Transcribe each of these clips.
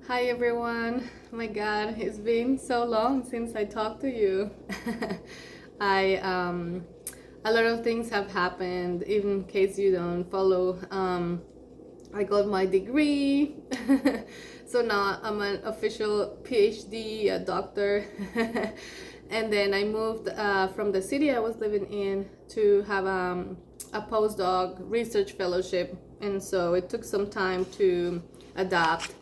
Hi everyone. Oh my God, it's been so long since I talked to you. I a lot of things have happened. In case you don't follow, I got my degree, so now I'm an official PhD, a doctor. And then I moved from the city I was living in to have a postdoc research fellowship, and so it took some time to adapt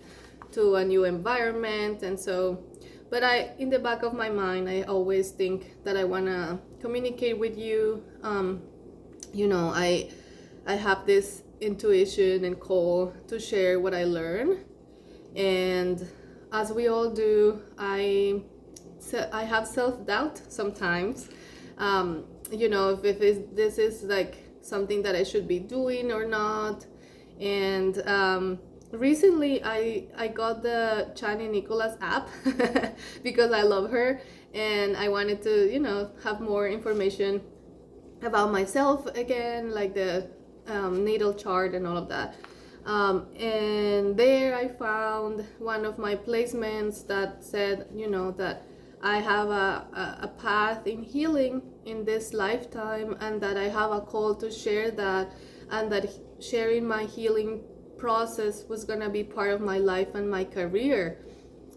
to a new environment. And so, but I, in the back of my mind, I always think that I want to communicate with you. I have this intuition and call to share what I learn, and as we all do, I have self-doubt sometimes. If this is like something that I should be doing or not. And recently I got the Chani Nicholas app because I love her, and I wanted to have more information about myself again, like the natal chart and all of that. And there I found one of my placements that said, that I have a path in healing in this lifetime, and that I have a call to share that, and that sharing my healing process was gonna be part of my life and my career.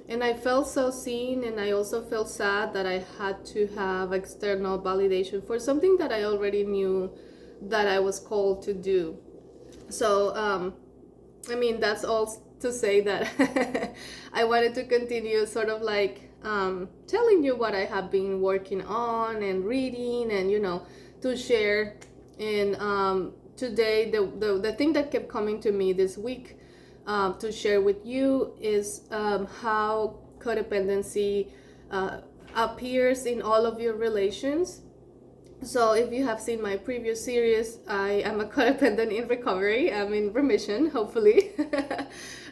And I felt so seen, and I also felt sad that I had to have external validation for something that I already knew that I was called to do. So, that's all to say that I wanted to continue sort of like telling you what I have been working on and reading, and to share. And today, the thing that kept coming to me this week to share with you is how codependency appears in all of your relations. So if you have seen my previous series, I am a codependent in recovery. I'm in remission, hopefully.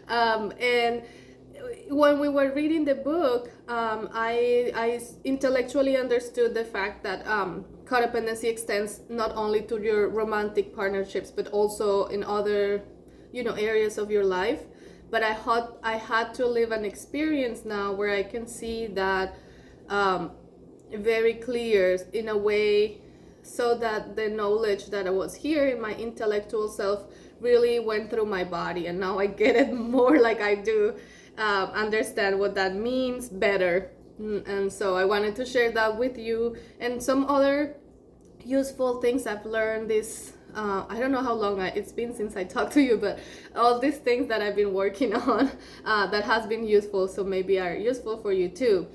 And when we were reading the book, I intellectually understood the fact that codependency extends not only to your romantic partnerships, but also in other areas of your life. But I had to live an experience now where I can see that very clear in a way, so that the knowledge that I was here in my intellectual self really went through my body, and now I get it more, like I do understand what that means better. And so I wanted to share that with you, and some other useful things I've learned this I don't know how long it's been since I talked to you, but all these things that I've been working on that has been useful, so maybe are useful for you too.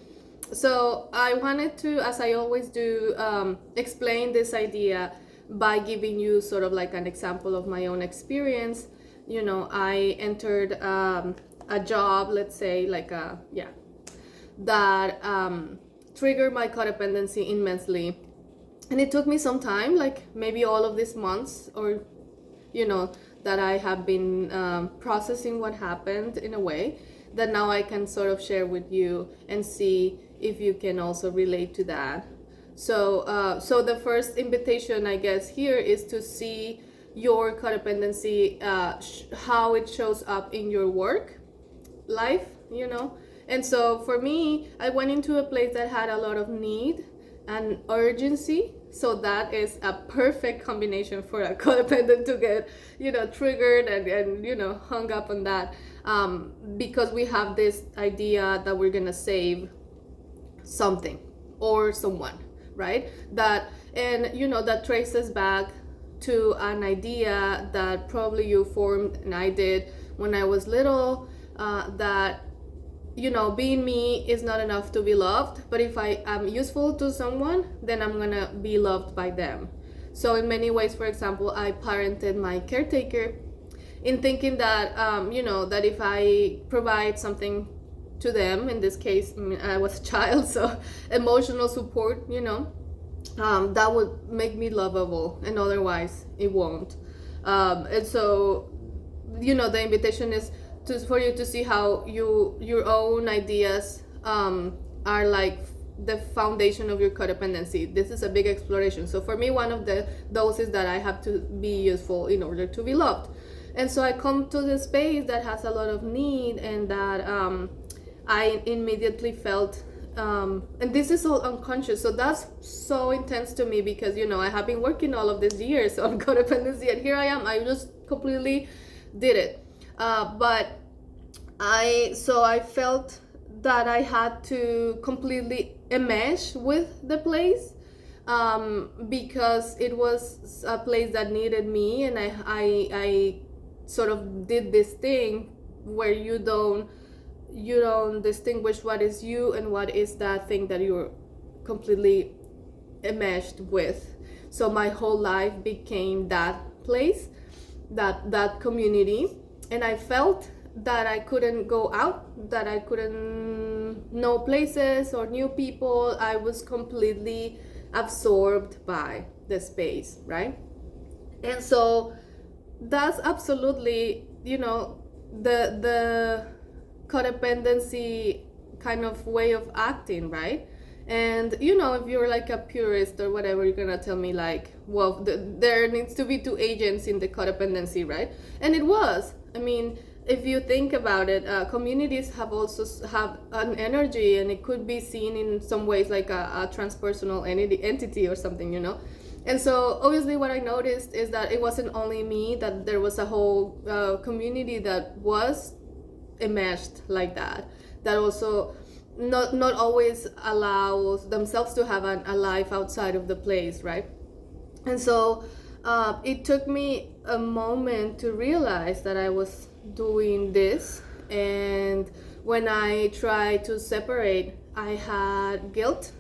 So I wanted to, as I always do, explain this idea by giving you sort of like an example of my own experience. I entered a job, let's say, that triggered my codependency immensely. And it took me some time, like maybe all of these months, or that I have been processing what happened in a way that now I can sort of share with you and see if you can also relate to that. So the first invitation, I guess, here is to see your codependency, how it shows up in your work life, And so for me, I went into a place that had a lot of need and urgency. So that is a perfect combination for a codependent to get, triggered and hung up on that, because we have this idea that we're gonna save something or someone, right? That traces back to an idea that probably you formed, and I did when I was little, that being me is not enough to be loved, but if I am useful to someone, then I'm gonna be loved by them. So in many ways, for example, I parented my caretaker in thinking that that if I provide something to them, in this case, I was a child, so emotional support, that would make me lovable, and otherwise it won't. And so the invitation is for you to see how your own ideas are like the foundation of your codependency. This is a big exploration. So for me, one of those is that I have to be useful in order to be loved. And so I come to the space that has a lot of need, and that I immediately felt, and this is all unconscious. So that's so intense to me because, I have been working all of these years on codependency, and here I am. I just completely did it. But I felt that I had to completely enmesh with the place, because it was a place that needed me, and I sort of did this thing where you don't distinguish what is you and what is that thing that you're completely enmeshed with. So my whole life became that place, that community, and I felt that I couldn't go out, that I couldn't know places or new people. I was completely absorbed by the space, right? And so that's absolutely, the codependency kind of way of acting, right? And if you're like a purist or whatever, you're gonna tell me like, well, there needs to be two agents in the codependency, right? And it was. I mean, if you think about it, communities have also have an energy, and it could be seen in some ways like a transpersonal entity or something, And so obviously what I noticed is that it wasn't only me, that there was a whole community that was enmeshed like that also not always allows themselves to have a life outside of the place, right? And so it took me a moment to realize that I was doing this, and when I tried to separate, I had guilt.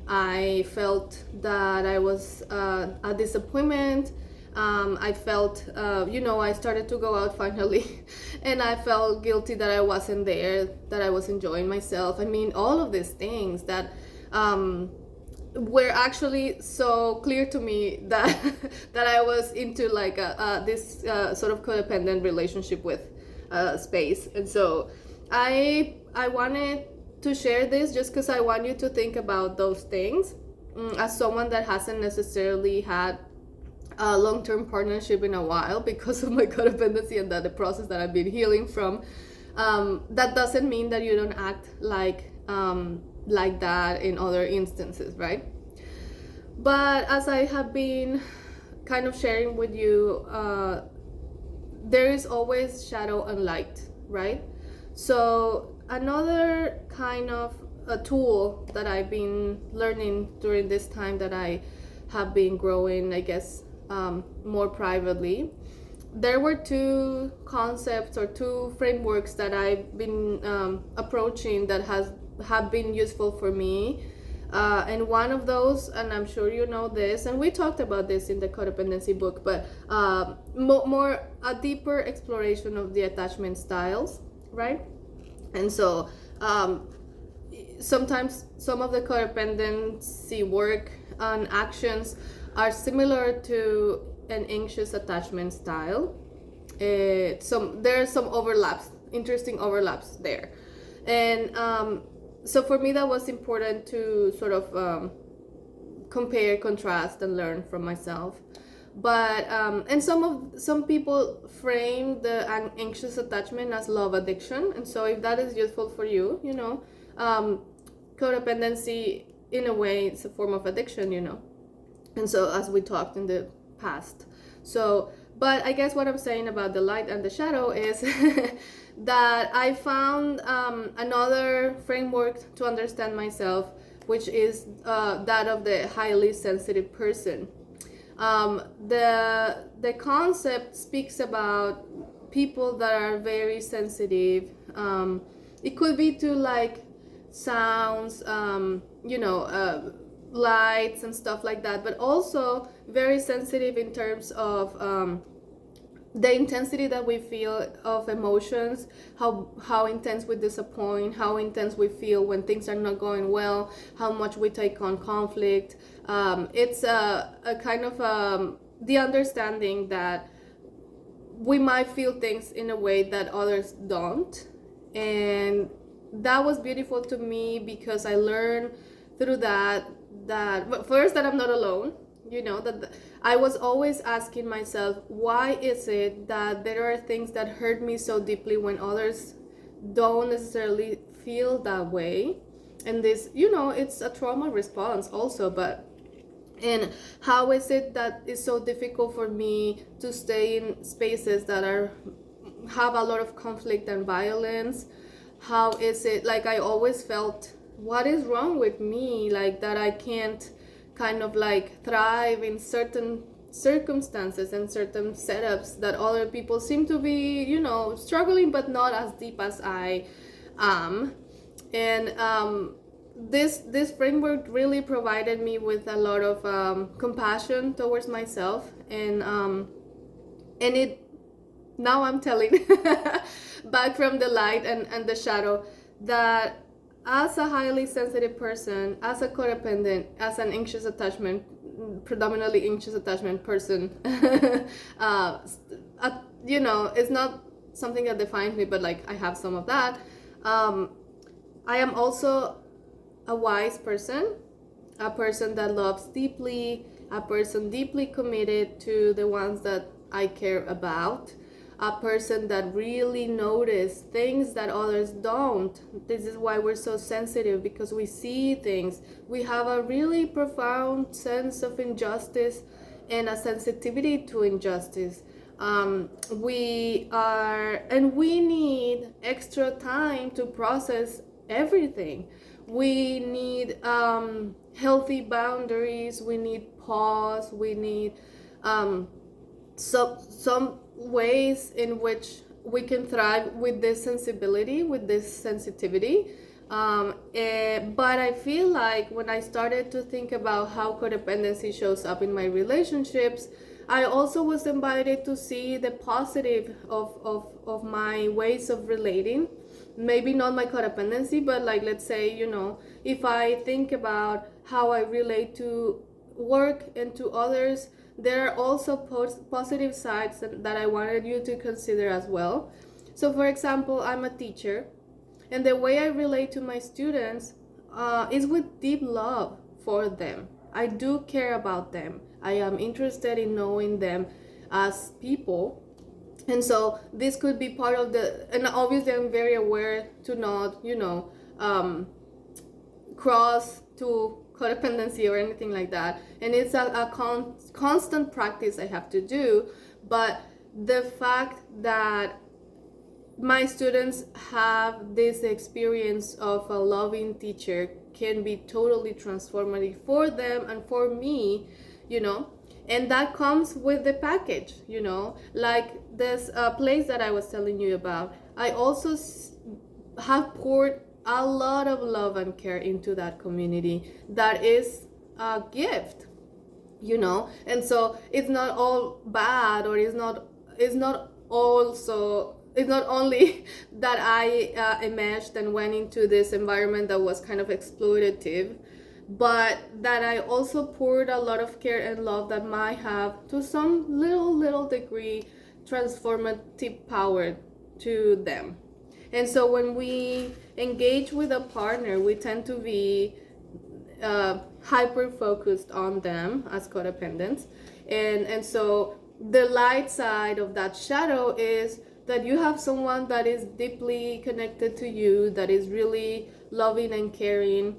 I felt that I was a disappointment. I felt, I started to go out finally, and I felt guilty that I wasn't there, that I was enjoying myself. I mean, all of these things that were actually so clear to me that that I was into like this sort of codependent relationship with space. And so I wanted to share this just because I want you to think about those things, as someone that hasn't necessarily had a long-term partnership in a while because of my codependency and that the process that I've been healing from. That doesn't mean that you don't act like that in other instances, right? But as I have been kind of sharing with you, there is always shadow and light, right? So another kind of a tool that I've been learning during this time that I have been growing, I guess, more privately, there were two concepts or two frameworks that I've been approaching that have been useful for me. And one of those, and I'm sure you know this, and we talked about this in the codependency book, but more a deeper exploration of the attachment styles, right? And so sometimes some of the codependency work and actions are similar to an anxious attachment style. There are some overlaps, interesting overlaps there. And so for me that was important to sort of compare, contrast, and learn from myself. But and some people frame the anxious attachment as love addiction, and so if that is useful for you, codependency in a way it's a form of addiction, and so as we talked in the past. So but I guess what I'm saying about the light and the shadow is that I found another framework to understand myself, which is that of the highly sensitive person. The concept speaks about people that are very sensitive. It could be to like sounds, lights and stuff like that, but also very sensitive in terms of the intensity that we feel of emotions, how intense we disappoint, how intense we feel when things are not going well, how much we take on conflict. It's a kind of the understanding that we might feel things in a way that others don't. And that was beautiful to me because I learned through that first that I'm not alone, You know, I was always asking myself, why is it that there are things that hurt me so deeply when others don't necessarily feel that way? And this, you know, it's a trauma response also, but and how is it that it's so difficult for me to stay in spaces that are have a lot of conflict and violence? How is it, like, I always felt, what is wrong with me, like, that I can't kind of like thrive in certain circumstances and certain setups that other people seem to be, you know, struggling, but not as deep as I am. And this framework really provided me with a lot of compassion towards myself, and it, now I'm telling back from the light and the shadow, that as a highly sensitive person, as a codependent, as an anxious attachment, predominantly anxious attachment person, you know, it's not something that defines me, but like I have some of that. I am also a wise person, a person that loves deeply, a person deeply committed to the ones that I care about, a person that really notices things that others don't. This is why we're so sensitive, because we see things. We have a really profound sense of injustice and a sensitivity to injustice. We need extra time to process everything. We need healthy boundaries. We need pause. We need some ways in which we can thrive with this sensibility, with this sensitivity. But I feel like when I started to think about how codependency shows up in my relationships, I also was invited to see the positive of my ways of relating. Maybe not my codependency, but like, let's say, you know, if I think about how I relate to work and to others, there are also positive sides that I wanted you to consider as well. So for example, I'm a teacher, and the way I relate to my students is with deep love for them. I do care about them. I am interested in knowing them as people. And so this could be part of and obviously I'm very aware to not, you know, cross to codependency or anything like that. And it's a constant practice I have to do. But the fact that my students have this experience of a loving teacher can be totally transformative for them and for me, you know. And that comes with the package, you know, like this place that I was telling you about. I also have poured a lot of love and care into that community. That is a gift, you know. And so it's not all bad, or it's not only that I enmeshed and went into this environment that was kind of exploitative, but that I also poured a lot of care and love that might have, to some little degree, transformative power to them. And so when we engage with a partner, we tend to be hyper focused on them as codependents. And so the light side of that shadow is that you have someone that is deeply connected to you, that is really loving and caring,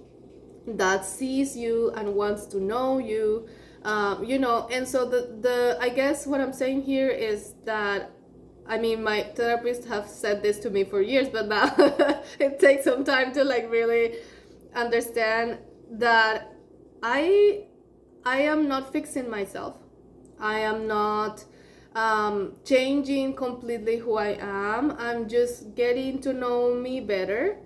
that sees you and wants to know you, you know. And so the I guess what I'm saying here is that, I mean, my therapists have said this to me for years, but now it takes some time to like really understand that I am not fixing myself. I am not changing completely who I am. I'm just getting to know me better,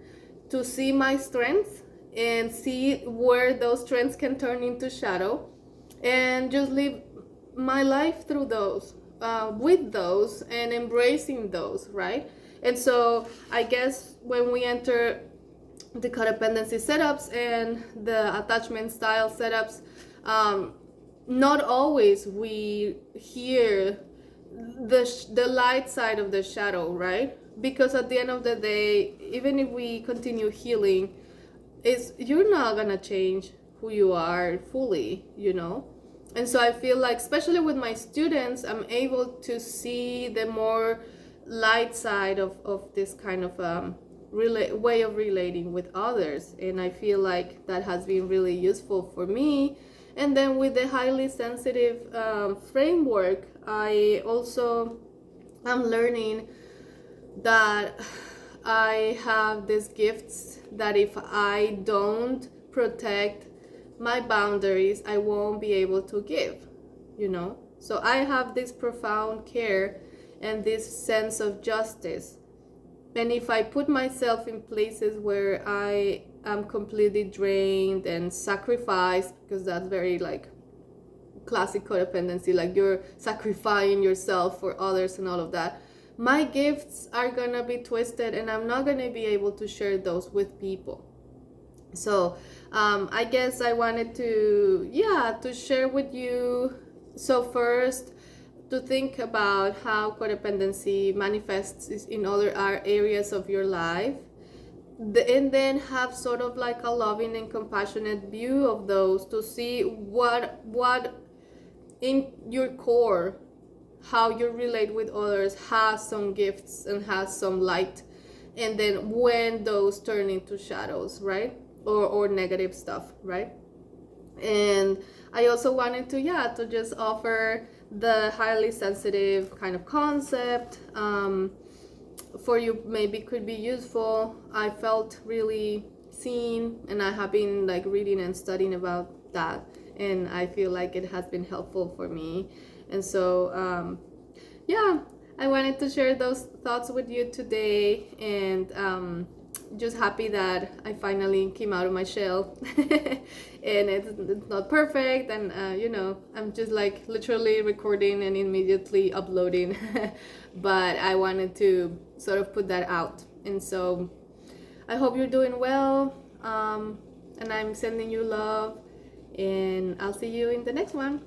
to see my strengths and see where those strengths can turn into shadow, and just live my life through those, with those, and embracing those, right? And so I guess when we enter the codependency setups and the attachment style setups, not always we hear the light side of the shadow, right? Because at the end of the day, even if we continue healing, you're not gonna change who you are fully, you know. And so I feel like, especially with my students, I'm able to see the more light side of this kind of way of relating with others. And I feel like that has been really useful for me. And then with the highly sensitive framework, I also am learning that I have these gifts that if I don't protect my boundaries, I won't be able to give, you know? So I have this profound care and this sense of justice. And if I put myself in places where I am completely drained and sacrificed, because that's very like classic codependency, like you're sacrificing yourself for others and all of that, my gifts are gonna be twisted and I'm not gonna be able to share those with people. So I guess I wanted to share with you. So first, to think about how codependency manifests in other areas of your life, and then have sort of like a loving and compassionate view of those, to see what in your core, how you relate with others, has some gifts and has some light, and then when those turn into shadows, right? Or negative stuff, right? And I also wanted to just offer the highly sensitive kind of concept, for you, maybe could be useful. I felt really seen, and I have been like reading and studying about that, and I feel like it has been helpful for me. And so yeah, I wanted to share those thoughts with you today, and just happy that I finally came out of my shell. And it's not perfect, and I'm just like literally recording and immediately uploading. But I wanted to sort of put that out, and so I hope you're doing well, and I'm sending you love, and I'll see you in the next one.